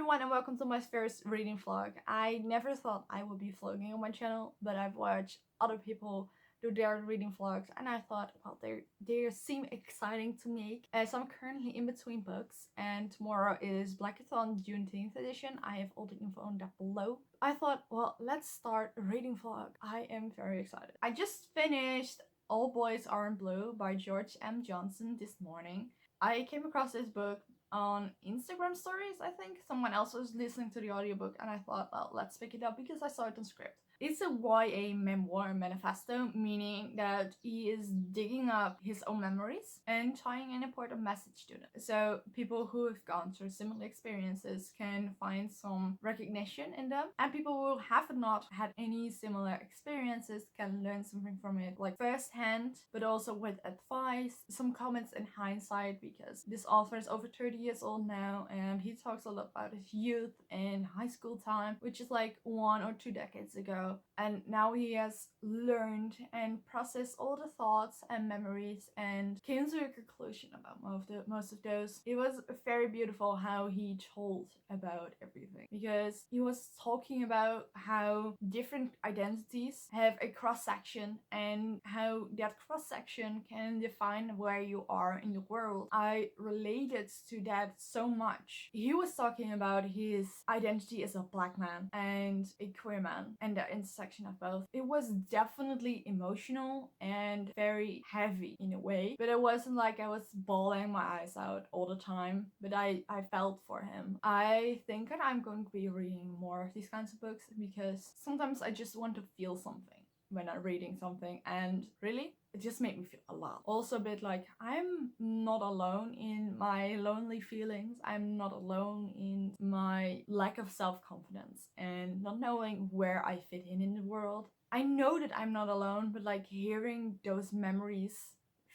everyone and welcome to my first reading vlog. I never thought I would be vlogging on my channel, but I've watched other people do their reading vlogs and I thought, well, they seem exciting to make. As I'm currently in between books and tomorrow is Blackathon Juneteenth edition. I have all the info on that below. I thought, well, let's start a reading vlog. I am very excited. I just finished All Boys Are in Blue by George M. Johnson this morning. I came across this book on Instagram stories. I think someone else was listening to the audiobook and I thought, well, let's pick it up because I saw it on Scribd. It's a YA memoir manifesto, meaning that he is digging up his own memories and tying an important message to them. So people who have gone through similar experiences can find some recognition in them, and people who have not had any similar experiences can learn something from it, like firsthand, but also with advice, some comments in hindsight, because this author is over 30 years old now and he talks a lot about his youth and high school time, which is like 1 or 2 decades ago. And now he has learned and processed all the thoughts and memories and came to a conclusion about most of those. It was very beautiful how he told about everything, because he was talking about how different identities have a cross-section and how that cross-section can define where you are in the world. I related to that so much. He was talking about his identity as a black man and a queer man and the intersection of both. It was definitely emotional and very heavy in a way, but it wasn't like I was bawling my eyes out all the time, but I felt for him. I think that I'm going to be reading more of these kinds of books because sometimes I just want to feel something when I'm reading something, and really it just made me feel a lot. Also a bit like I'm not alone in my lonely feelings. I'm not alone in my lack of self-confidence and not knowing where I fit in the world. I know that I'm not alone, but like hearing those memories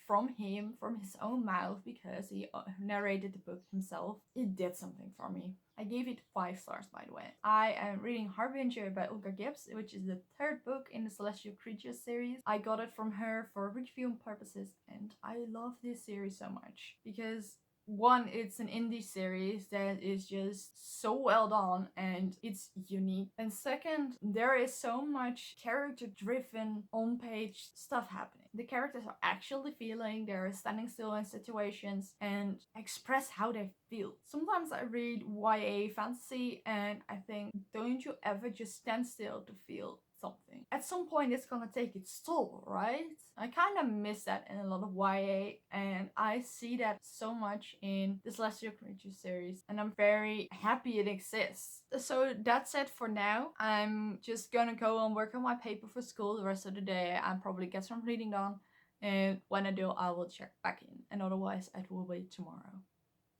from him, from his own mouth, because he narrated the book himself, it did something for me. I gave it 5 stars, by the way. I am reading Harbinger by Olga Gibbs, which is the 3rd book in the Celestial Creatures series. I got it from her for reviewing purposes and I love this series so much because one, it's an indie series that is just so well done and it's unique. And second, there is so much character-driven on-page stuff happening. The characters are actually feeling, they're standing still in situations and express how they feel. Sometimes I read YA fantasy and I think, don't you ever just stand still to feel something? At some point it's gonna take its toll, right? I kind of miss that in a lot of YA and I see that so much in the Celestial Creatures series and I'm very happy it exists. So that's it for now. I'm just gonna go and work on my paper for school the rest of the day and probably get some reading done, and when I do I will check back in, and otherwise it will be tomorrow.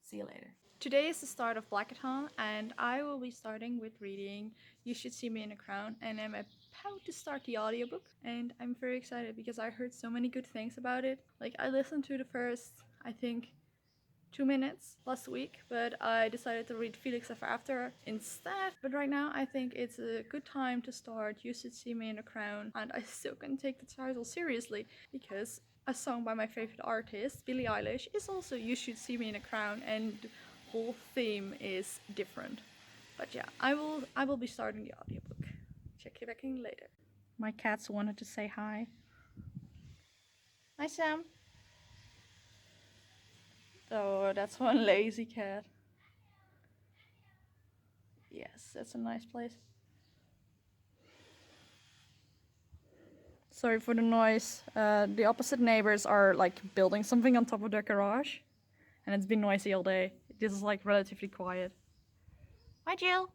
See you later. Today is the start of Blackathon and I will be starting with reading You Should See Me in a Crown, and I'm about to start the audiobook and I'm very excited because I heard so many good things about it. Like I listened to the first, I think, 2 minutes last week, but I decided to read Felix Ever After instead. But right now I think it's a good time to start You Should See Me in a Crown, and I still can take the title seriously because a song by my favorite artist, Billie Eilish, is also You Should See Me in a Crown, and the whole theme is different. But yeah, I will be starting the audiobook. Check you back in later. My cats wanted to say hi. Hi, Sam. Oh, that's one lazy cat. Yes, that's a nice place. Sorry for the noise. The opposite neighbors are like building something on top of their garage, and it's been noisy all day. This is like relatively quiet. Hi, Jill.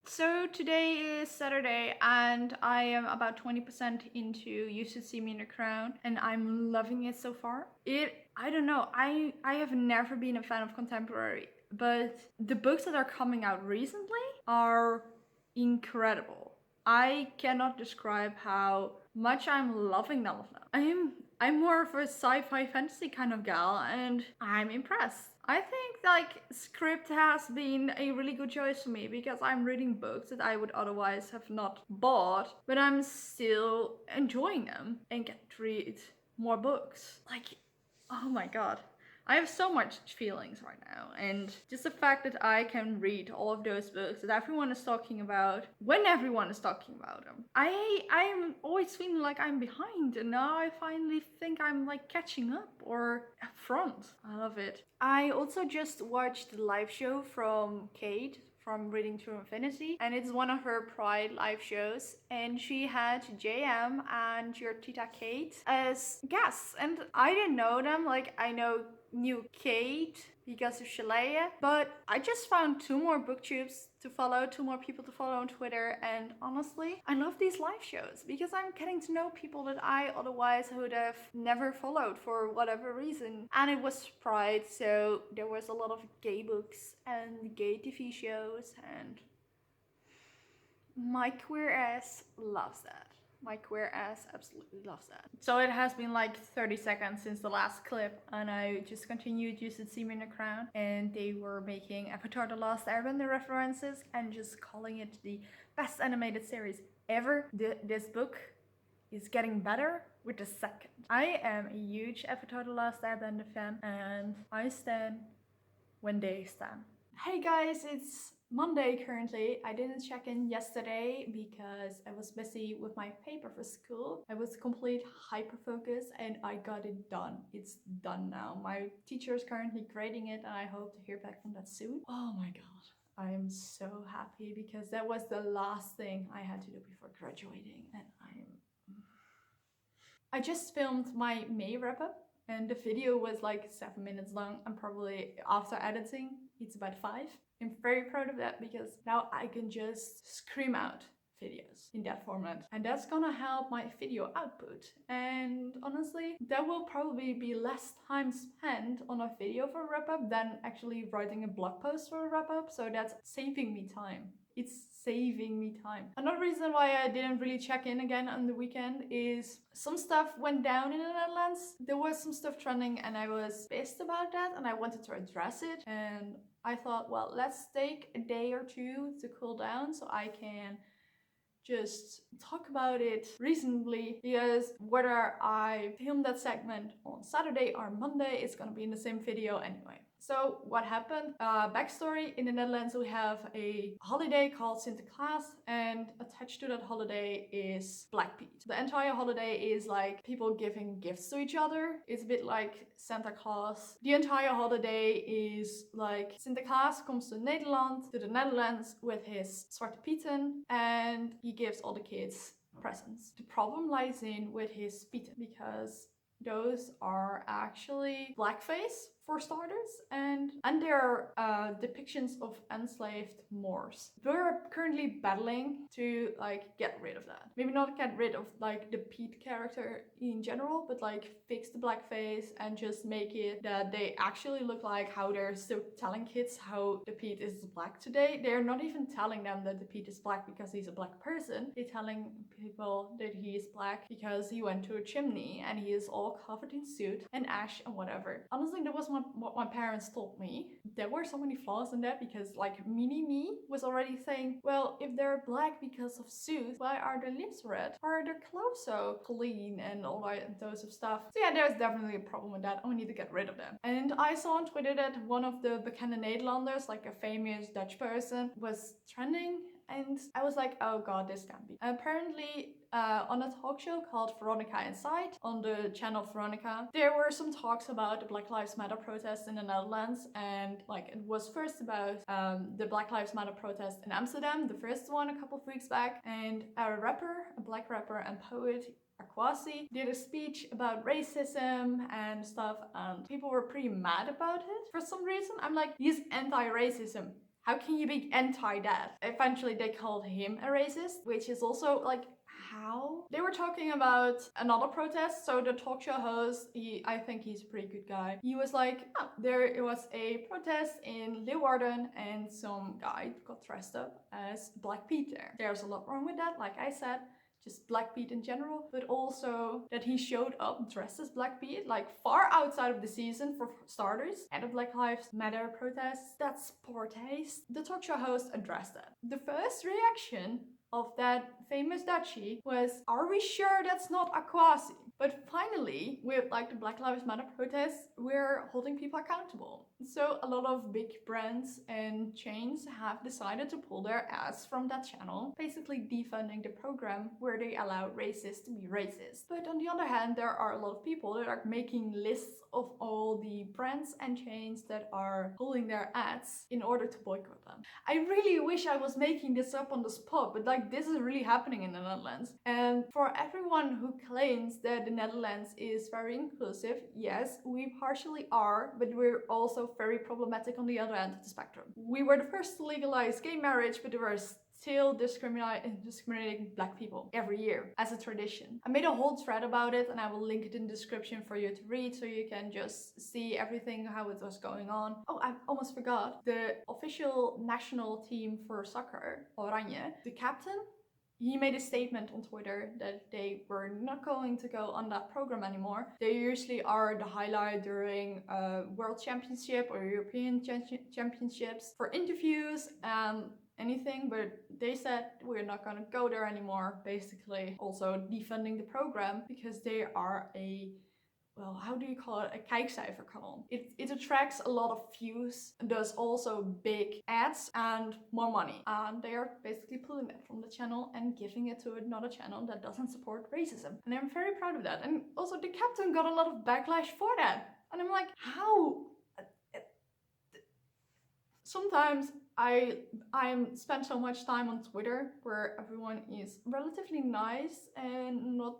So today is Saturday and I am about 20% into You Should See Me in a Crown and I'm loving it so far. I don't know, I have never been a fan of contemporary, but the books that are coming out recently are incredible. I cannot describe how much I'm loving them of them. I'm more of a sci-fi fantasy kind of gal and I'm impressed. I think like Scribd has been a really good choice for me because I'm reading books that I would otherwise have not bought, but I'm still enjoying them and get to read more books. Like, oh my god. I have so much feelings right now, and just the fact that I can read all of those books that everyone is talking about when everyone is talking about them. I'm always feeling like I'm behind, and now I finally think I'm like catching up or up front. I love it. I also just watched the live show from Kate from Reading to Infinity, and it's one of her Pride live shows, and she had JM and your Tita Kate as guests, and I didn't know them. Like, I knew Kate because of Shealea, but I just found two more booktubes to follow, two more people to follow on Twitter, and honestly, I love these live shows because I'm getting to know people that I otherwise would have never followed for whatever reason. And it was Pride, so there was a lot of gay books and gay TV shows, and my queer ass loves that. My queer ass absolutely loves that. So it has been like 30 seconds since the last clip, and I just continued You Should See Me in the Crown, and they were making Avatar The Last Airbender references and just calling it the best animated series ever. This book is getting better with the second. I am a huge Avatar The Last Airbender fan, and I stan when they stan. Hey guys, it's Monday currently. I didn't check in yesterday because I was busy with my paper for school. I was complete hyper focus and I got it done. It's done now. My teacher is currently grading it and I hope to hear back from that soon. Oh my god. I am so happy because that was the last thing I had to do before graduating, and I just filmed my May wrap up and the video was like 7 minutes long, and probably after editing it's about 5. I'm very proud of that because now I can just scream out videos in that format, and that's gonna help my video output. And honestly, there will probably be less time spent on a video for a wrap up than actually writing a blog post for a wrap up, so that's saving me time. It's saving me time. Another reason why I didn't really check in again on the weekend is some stuff went down in the Netherlands. There was some stuff trending and I was pissed about that and I wanted to address it, and I thought, well, let's take a day or two to cool down so I can just talk about it reasonably, because whether I film that segment on Saturday or Monday, it's gonna be in the same video anyway. So what happened? Backstory: in the Netherlands we have a holiday called Sinterklaas, and attached to that holiday is Black Pete. The entire holiday is like people giving gifts to each other. It's a bit like Santa Claus. The entire holiday is like Sinterklaas comes to the Netherlands with his Zwarte Pieten, and he gives all the kids presents. The problem lies in with his Pieten because those are actually blackface for starters, and they're depictions of enslaved Moors. We're currently battling to like get rid of that. Maybe not get rid of like the Pete character in general, but like fix the blackface and just make it that they actually look like how they're still telling kids how the Pete is black today. They're not even telling them that the Pete is black because he's a black person. They're telling people that he is black because he went to a chimney and he is all covered in soot and ash and whatever. Honestly, that was what my parents told me. There were so many flaws in that because like me was already saying, well, if they're black because of soot, why are their lips red? Why are their clothes so clean and all that those of stuff? So yeah, there's definitely a problem with that. I need to get rid of them. And I saw on Twitter that one of the bekende Nederlanders, like a famous Dutch person, was trending, and I was like, oh god, this can't be. Apparently, on a talk show called Veronica Inside on the channel Veronica, there were some talks about the Black Lives Matter protests in the Netherlands, and like it was first about the Black Lives Matter protest in Amsterdam, the first one a couple of weeks back, and a black rapper and poet, Akwasi, did a speech about racism and stuff, and people were pretty mad about it. For some reason, I'm like, he's anti-racism. How can you be anti that? Eventually they called him a racist, which is also like, how? They were talking about another protest, so the talk show host, I think he's a pretty good guy. He was like, oh, there was a protest in Leeuwarden and some guy got dressed up as Black Pete there. There's a lot wrong with that, like I said. Just Black Pete in general, but also that he showed up dressed as Black Pete, like far outside of the season for starters, at a Black Lives Matter protest. That's poor taste. The talk show host addressed that. The first reaction of that famous Dutchie was, are we sure that's not Akwasi? But finally, with like the Black Lives Matter protests, we're holding people accountable. So a lot of big brands and chains have decided to pull their ads from that channel, basically defunding the program where they allow racists to be racist. But on the other hand, there are a lot of people that are making lists of all the brands and chains that are pulling their ads in order to boycott them. I really wish I was making this up on the spot, but like this is really happening in the Netherlands. And for everyone who claims that the Netherlands is very inclusive, yes, we partially are, but we're also very problematic on the other end of the spectrum. We were the first to legalize gay marriage, but there were still discriminating black people every year as a tradition. I made a whole thread about it and I will link it in the description for you to read so you can just see everything, how it was going on. Oh, I almost forgot. The official national team for soccer, Oranje, the captain, he made a statement on Twitter that they were not going to go on that program anymore. They usually are the highlight during a World Championship or European Championships for interviews and anything, but they said we're not gonna go there anymore, basically also defunding the program because they are a, well, how do you call it? A kijkcijferkanon. It attracts a lot of views, does also big ads and more money. And they are basically pulling that from the channel and giving it to another channel that doesn't support racism. And I'm very proud of that. And also the captain got a lot of backlash for that. And I'm like, how? Sometimes I spend so much time on Twitter where everyone is relatively nice and not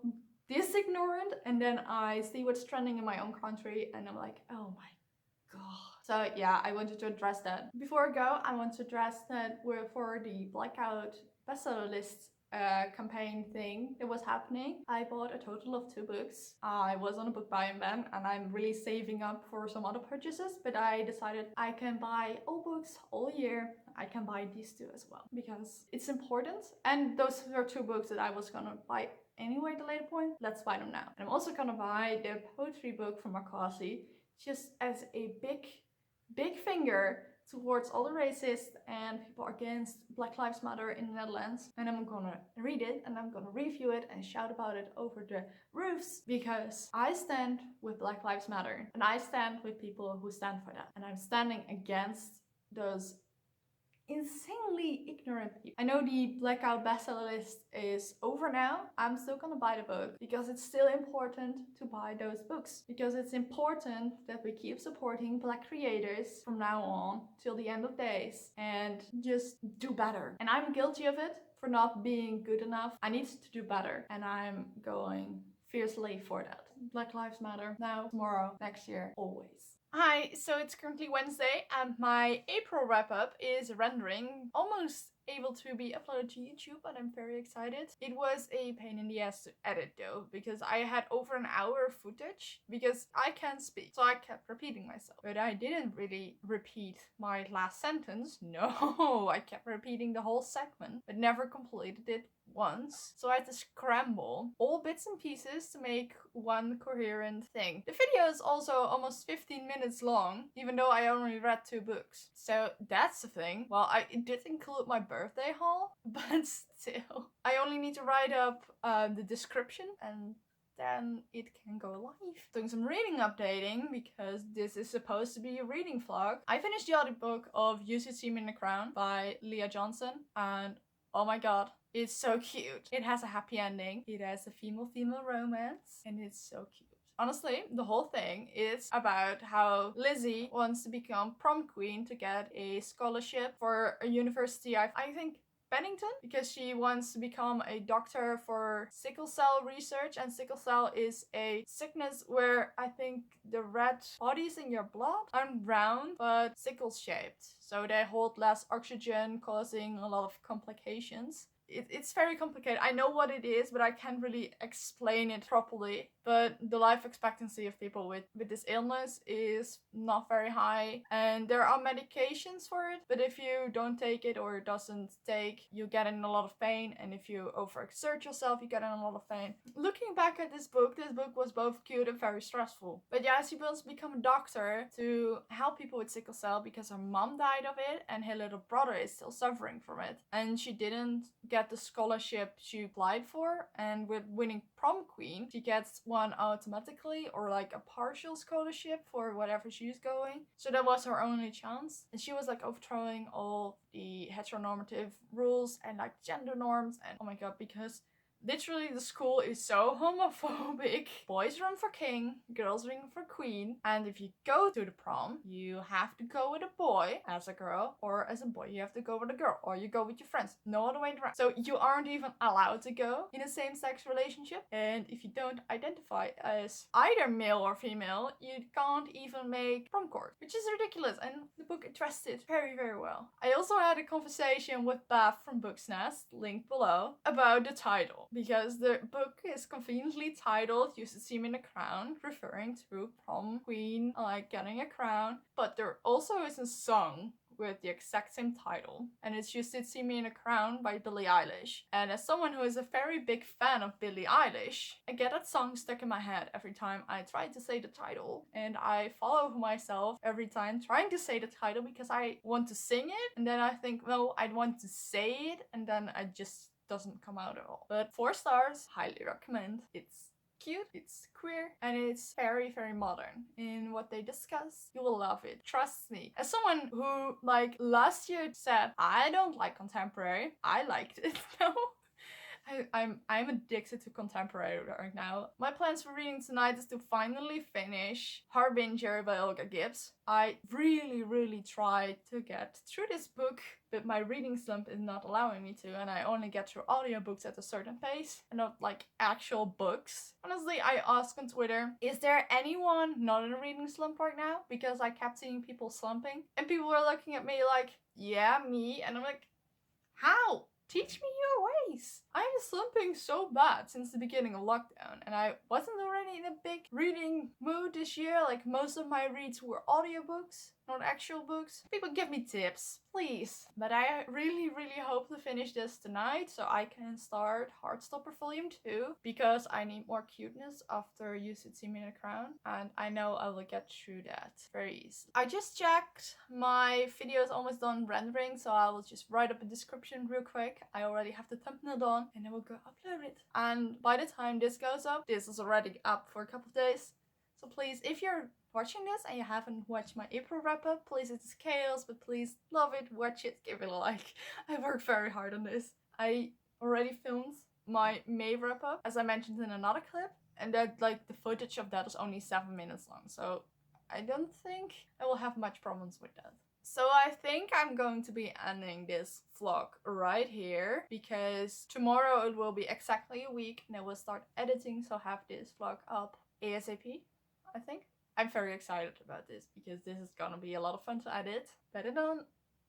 this ignorant, and then I see what's trending in my own country and I'm like, oh my god. So yeah, I wanted to address that. Before I go, I want to address that we're for the Blackout bestseller list campaign thing that was happening. I bought a total of 2 books. I was on a book buying ban and I'm really saving up for some other purchases, but I decided I can buy all books all year. I can buy these 2 as well because it's important, and those are 2 books that I was gonna buy anyway at a later point. Let's buy them now. And I'm also gonna buy the poetry book from Akwasi just as a big finger towards all the racists and people against Black Lives Matter in the Netherlands. And I'm gonna read it and I'm gonna review it and shout about it over the roofs because I stand with Black Lives Matter and I stand with people who stand for that. And I'm standing against those insanely ignorant people. I know the Blackout bestseller list is over now. I'm still gonna buy the book because it's still important to buy those books, because it's important that we keep supporting Black creators from now on till the end of days and just do better. And I'm guilty of it for not being good enough. I need to do better and I'm going fiercely for that. Black Lives Matter now, tomorrow, next year, always. Hi, so it's currently Wednesday and my April wrap-up is rendering, almost able to be uploaded to YouTube, and I'm very excited. It was a pain in the ass to edit though, because I had over an hour of footage because I can't speak, so I kept repeating myself. But I didn't really repeat my last sentence, no, I kept repeating the whole segment, but never completed it once. So I had to scramble all bits and pieces to make one coherent thing. The video is also almost 15 minutes long, even though I only read 2 books. So that's the thing. Well, it did include my birthday haul, but still. I only need to write up the description and then it can go live. Doing some reading updating because this is supposed to be a reading vlog. I finished the audiobook of You Should See Me in the Crown by Leah Johnson, and oh my god, it's so cute. It has a happy ending. It has a female-female romance and it's so cute. Honestly, the whole thing is about how Lizzie wants to become prom queen to get a scholarship for a university, I think Bennington, because she wants to become a doctor for sickle cell research, and sickle cell is a sickness where I think the red bodies in your blood aren't round but sickle shaped, so they hold less oxygen, causing a lot of complications. It's very complicated. I know what it is, but I can't really explain it properly. But the life expectancy of people with this illness is not very high. And there are medications for it, but if you don't take it or it doesn't take, you get in a lot of pain. And if you overexert yourself, you get in a lot of pain. Looking back at this book was both cute and very stressful. But yeah, she wants to become a doctor to help people with sickle cell because her mom died of it and her little brother is still suffering from it. And she didn't get the scholarship she applied for, and with winning prom queen, she gets won automatically, or like a partial scholarship for whatever she's going. So that was her only chance. And she was like overthrowing all the heteronormative rules and like gender norms. And oh my god, because literally the school is so homophobic. Boys run for king, girls run for queen. And if you go to the prom, you have to go with a boy as a girl, or as a boy you have to go with a girl, or you go with your friends. No other way around. So you aren't even allowed to go in a same-sex relationship. And if you don't identify as either male or female, you can't even make prom court, which is ridiculous. And the book addressed it very, very well. I also had a conversation with Beth from Booksnest, linked below, about the title. Because the book is conveniently titled "You Should See Me in a Crown," referring to prom queen, like getting a crown. But there also is a song with the exact same title, and it's "You Should See Me in a Crown" by Billie Eilish. And as someone who is a very big fan of Billie Eilish, I get that song stuck in my head every time I try to say the title, and I follow myself every time trying to say the title because I want to sing it, and then I think, no, I want to say it, and then I just doesn't come out at all. But 4 stars, highly recommend. It's cute, it's queer, and it's very, very modern in what they discuss. You will love it. Trust me. As someone who, like, last year said, I don't like contemporary, I liked it now. I'm addicted to contemporary right now. My plans for reading tonight is to finally finish Harbinger by Olga Gibbs. I really tried to get through this book, but my reading slump is not allowing me to, and I only get through audiobooks at a certain pace and not like actual books. Honestly, I asked on Twitter, is there anyone not in a reading slump right now? Because I kept seeing people slumping, and people were looking at me like, yeah, me, and I'm like, how? Teach me your ways. I'm slumping so bad since the beginning of lockdown, and I wasn't already in a big reading mood this year. Like, most of my reads were audiobooks, not actual books. People give me tips, please. But I really hope to finish this tonight so I can start Heartstopper Volume 2, because I need more cuteness after You Should See Me in a Crown, and I know I will get through that very easily. I just checked, my video is almost done rendering, so I will just write up a description real quick. I already have the thumbnail done, and I will go upload it. And by the time this goes up, this is already up for a couple of days. So please, if you're watching this and you haven't watched my April wrap-up, please, it's chaos, but please love it, watch it, give it a like. I worked very hard on this. I already filmed my May wrap-up, as I mentioned in another clip, and that, like, the footage of that is only 7 minutes long, so I don't think I will have much problems with that. So I think I'm going to be ending this vlog right here, because tomorrow it will be exactly a week and I will start editing, so have this vlog up ASAP, I think. I'm very excited about this because this is gonna be a lot of fun to edit, better than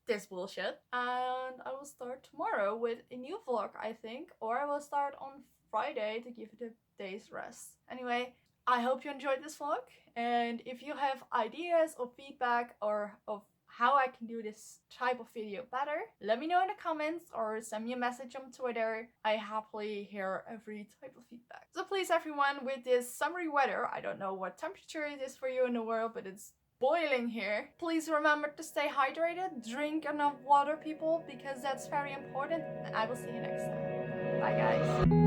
this bullshit. And I will start tomorrow with a new vlog, I think, or I will start on Friday to give it a day's rest. Anyway, I hope you enjoyed this vlog, and if you have ideas or feedback or of how I can do this type of video better, let me know in the comments or send me a message on Twitter. I happily hear every type of feedback. So please, everyone, with this summery weather, I don't know what temperature it is for you in the world, but it's boiling here. Please remember to stay hydrated, drink enough water, people, because that's very important, and I will see you next time. Bye, guys.